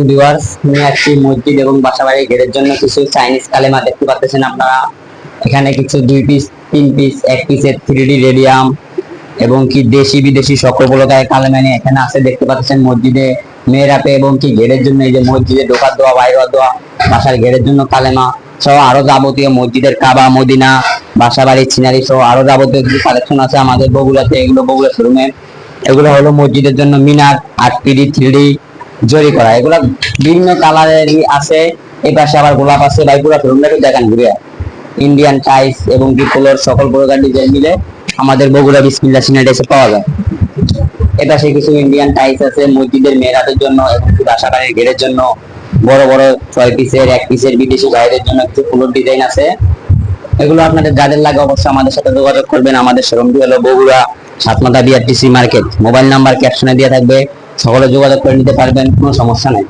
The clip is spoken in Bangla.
ভিউয়ার্স, নিয়ে আসছি মসজিদ এবং বাসাবাড়ির গেটের জন্য কিছু চাইনিজ কালেমা দেখতে পাচ্ছেন আপনারা। এখানে কিছু 2 পিস, 3 পিস, 1 পিসের 3D রেডিয়াম এবং কি দেশি বিদেশি সকল প্রকার কালেমা নিয়ে এখানে আছে দেখতে পাচ্ছেন মসজিদে মেহরাবে এবং কি গেটের জন্য, এই যে মসজিদে ঢোকার দোয়া বাইরে দোয়া, বাসার গেটের জন্য কালেমা সহ আরো যাবতীয় মসজিদের কাবা মদিনা বাসাবাড়ির সিনারি সহ আরো যাবতীয় কিছু কালেকশন আছে আমাদের বগুড়াতে। এগুলো বগুড়া শোরুমে। এগুলো হলো মসজিদের জন্য মিনার 8 পিডি 3D জরি করা। এগুলা বিভিন্ন কালারেরই আছে। এই পাশে আবার গোলাপ আছে। ভাই পুরো শোরুমটাকে দেখান ঘুরে। ইন্ডিয়ান টাইস এবং ডিপোলোর সকল প্রকার ডিজাইন মিলে আমাদের বগুড়া বিসমিল্লাহ সিনারি এসে পাওয়া যায়। এপাশে কিছু ইন্ডিয়ান টাইস আছে মসজিদের মেরাতের জন্য এবং বাসাবাড়ির গেটের জন্য। বড় বড় 6 পিসের 1 পিসের বিদেশি বাইরের জন্য কিছু ফুলের ডিজাইন আছে। এগুলো আপনাদের যাদের লাগে অবশ্যই আমাদের সাথে যোগাযোগ করবেন। আমাদের শোরুমটি হলো Bogura Satmatha BRTC market. Mobile number ক্যাপশনে দেওয়া থাকবে, সকলে যোগাযোগ করে নিতে পারবেন, কোনো সমস্যা নেই।